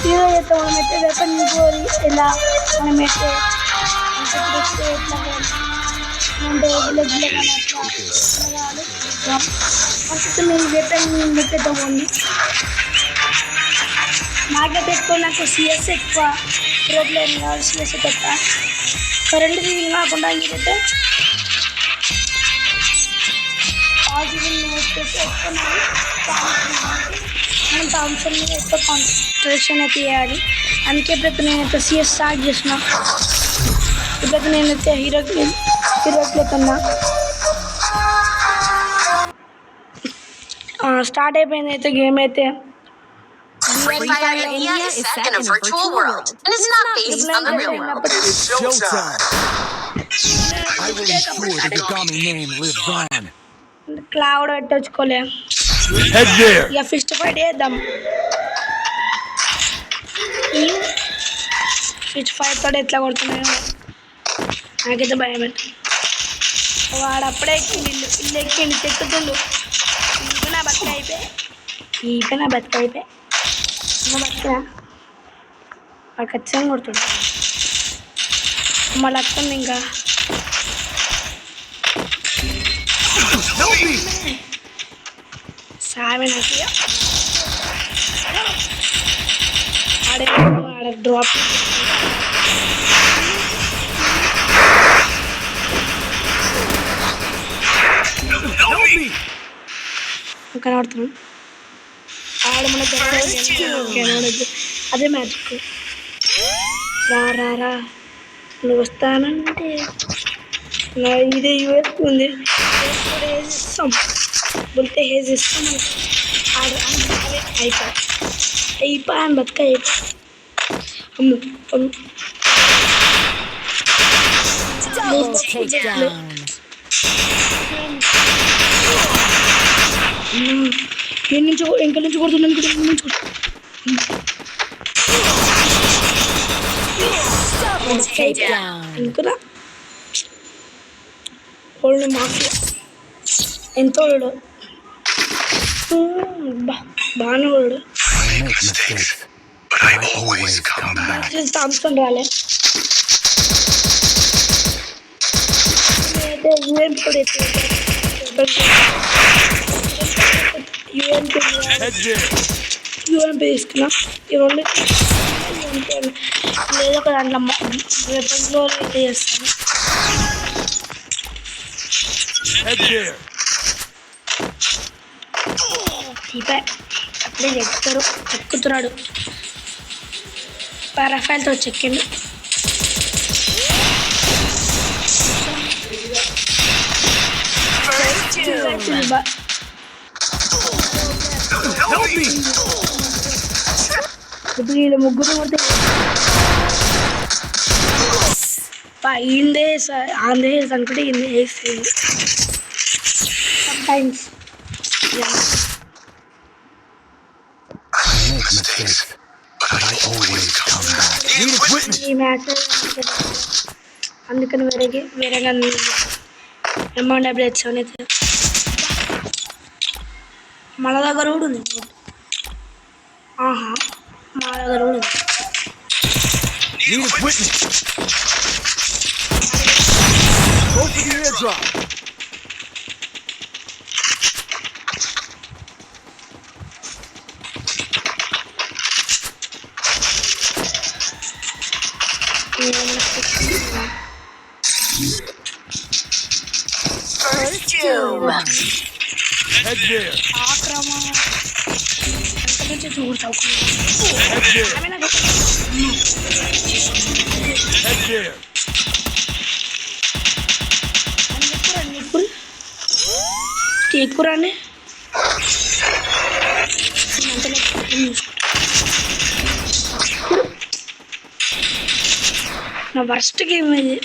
Hero చేస్తే మనం ఎట్టే వెపన్ ఇంకోరి ఎలా మనం ఎట్టే అంటే విలేజ్ కానీ అట్లా ఫస్ట్ మీ వెపన్ పెట్టేద్దామండి. నాకైతే ఎక్కువ నాకు సిఎస్ ఎక్కువ ప్రోప్లేన్ కావాలి. సిఎస్ తప్ప కరెంట్ ఫీలింగ్ కాకుండా ఏంటంటే మనం థామ్సన్ మీద ఎక్కువ కాన్సన్ట్రేషన్ అయితే చేయాలి. అందుకే ఇప్పుడు నేనైతే సిఎస్ స్టార్ట్ చేసిన. ఇప్పుడు నేనైతే హీరోకి కన్నా స్టార్ట్ అయిపోయింది అయితే గేమ్ అయితే. Free Fire India is set in a virtual world and is not based on the real world. It's showtime. I will ensure the Gagami name lives on. Cloud పెట్టొచ్చుకోలే. Head there. ఇక fist fight చేద్దాం. Fist fight తోడు ఎట్లా కొడుతున్నాయో నాకైతే భయం. వాడు అప్పుడే ఇల్లు ఎక్కిండి చెక్కుతుండు. ఈప నా బతుక అయిపోయి బతుక వాడు ఖచ్చితంగా కొడుతుండు. మళ్ళీ వస్తుంది ఇంకా సామె నాకు ఆడ డ్రాప్ కనబడుతున్నాం. ఆడ మన అదే మ్యాజిక్. రా నువ్వు వస్తానంటే ఇదే యూఎస్ ఉంది. ఇస్తాం బొలితే హేజ్ ఇస్తాం. అయిపోయి అని బతుక ఇంక నుంచి కొడుతున్నాను అనుకున్నా. వాళ్ళు మాఫియా ఎంతో బాగానే వాడు థామ్సన్ రాలే. యూఎంపీ తీసుకున్నా. ఈ రెండు లేదో ఒక దాంట్లో వెపన్స్లో అయితే చేస్తాను. అప్పుడే చెక్కుతున్నాడు. పారాఫైల్తో చెక్కిండు. ఇప్పుడు వీళ్ళ ముగ్గురు కొడితే ఈందే ఆంధ్రే అనుకుంటే ఈందే వేసేది. సమ్టైమ్స్ ఈ మ్యాచ్ అందుకని వేరేగా MW అయితే మన దగ్గర కూడా ఉంది. మా దగ్గర కూడా ఉంది. ఎక్కురానే నా వర్స్ట్ గేమ్ ఇది.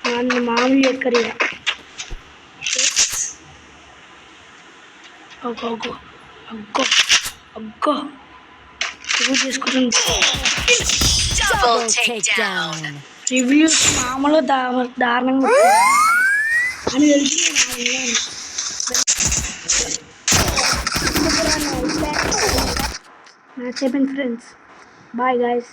నన్ను మామూలు ఎక్కడిగా అగ్గో చేసుకుంటుంది. రివ్యూస్ మామూలు దారుణంగా అని తెలిసి చెప్పండి ఫ్రెండ్స్. Bye guys.